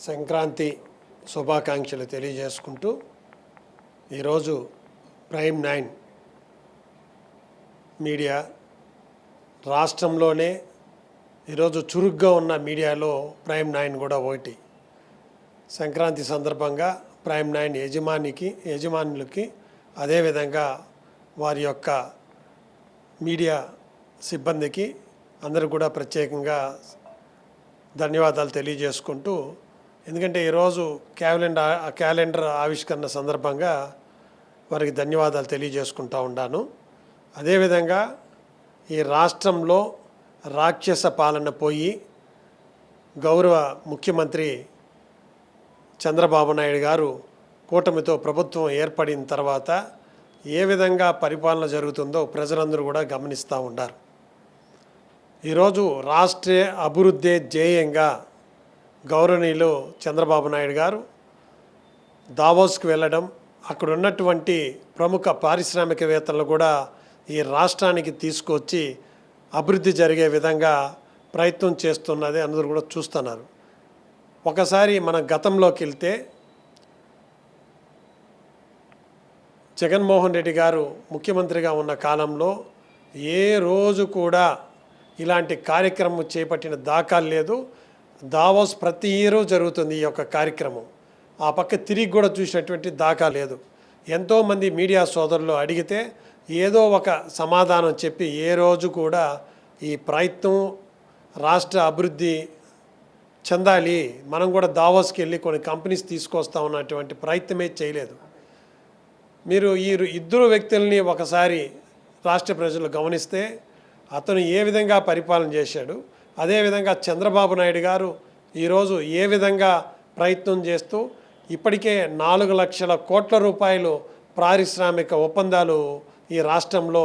సంక్రాంతి శుభాకాంక్షలు తెలియజేసుకుంటూ ఈరోజు ప్రైమ్ 9 మీడియా రాష్ట్రంలోనే ఈరోజు చురుగ్గా ఉన్న మీడియాలో ప్రైమ్ 9 కూడా ఒకటి. సంక్రాంతి సందర్భంగా ప్రైమ్ 9 యజమానులకి అదేవిధంగా వారి యొక్క మీడియా సిబ్బందికి అందరూ కూడా ప్రత్యేకంగా ధన్యవాదాలు తెలియజేసుకుంటూ, ఎందుకంటే ఈరోజు క్యాలెండర్ ఆవిష్కరణ సందర్భంగా వారికి ధన్యవాదాలు తెలియజేసుకుంటూ ఉన్నాను. అదేవిధంగా ఈ రాష్ట్రంలో రాక్షస పాలన పోయి గౌరవ ముఖ్యమంత్రి చంద్రబాబు నాయుడు గారు కూటమితో ప్రభుత్వం ఏర్పడిన తర్వాత ఏ విధంగా పరిపాలన జరుగుతుందో ప్రజలందరూ కూడా గమనిస్తూ ఉన్నారు. ఈరోజు రాష్ట్ర అభివృద్ధి ధ్యేయంగా గౌరవనీయులు చంద్రబాబు నాయుడు గారు దావోస్కి వెళ్ళడం, అక్కడ ఉన్నటువంటి ప్రముఖ పారిశ్రామికవేత్తలు కూడా ఈ రాష్ట్రానికి తీసుకొచ్చి అభివృద్ధి జరిగే విధంగా ప్రయత్నం చేస్తున్నది అందరూ కూడా చూస్తున్నారు. ఒకసారి మన గతంలోకి వెళ్తే జగన్మోహన్ రెడ్డి గారు ముఖ్యమంత్రిగా ఉన్న కాలంలో ఏ రోజు కూడా ఇలాంటి కార్యక్రమం చేపట్టిన దాఖలు లేదు. దావోస్ ప్రతి ఇయర్ జరుగుతుంది ఈ యొక్క కార్యక్రమం. ఆ పక్క తిరిగి కూడా చూసినటువంటి దాఖలు లేదు. ఎంతోమంది మీడియా సోదరులు అడిగితే ఏదో ఒక సమాధానం చెప్పి ఏ రోజు కూడా ఈ ప్రయత్నం రాష్ట్ర అభివృద్ధి చెందాలి, మనం కూడా దావోస్కి వెళ్ళి కొన్ని కంపెనీస్ తీసుకొస్తా ఉన్నటువంటి ప్రయత్నమే చేయలేదు. మీరు ఈ ఇద్దరు వ్యక్తుల్ని ఒకసారి రాష్ట్ర ప్రజలు గమనిస్తే అతను ఏ విధంగా పరిపాలన చేశాడు, అదేవిధంగా చంద్రబాబు నాయుడు గారు ఈరోజు ఏ విధంగా ప్రయత్నం చేస్తూ ఇప్పటికే 4 లక్షల కోట్ల రూపాయలు పారిశ్రామిక ఒప్పందాలు ఈ రాష్ట్రంలో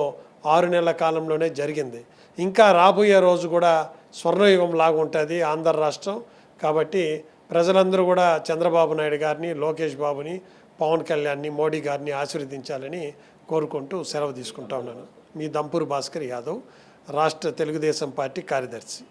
6 నెలల కాలంలోనే జరిగింది. ఇంకా రాబోయే రోజు కూడా స్వర్ణయుగం లాగా ఉంటుంది ఆంధ్ర రాష్ట్రం. కాబట్టి ప్రజలందరూ కూడా చంద్రబాబు నాయుడు గారిని, లోకేష్ బాబుని, పవన్ కళ్యాణ్ని, మోడీ గారిని ఆశీర్వదించాలని కోరుకుంటూ సెలవు తీసుకుంటా ఉన్నాను. మీ దంపూరు భాస్కర్ యాదవ్, రాష్ట్ర తెలుగుదేశం పార్టీ కార్యదర్శి.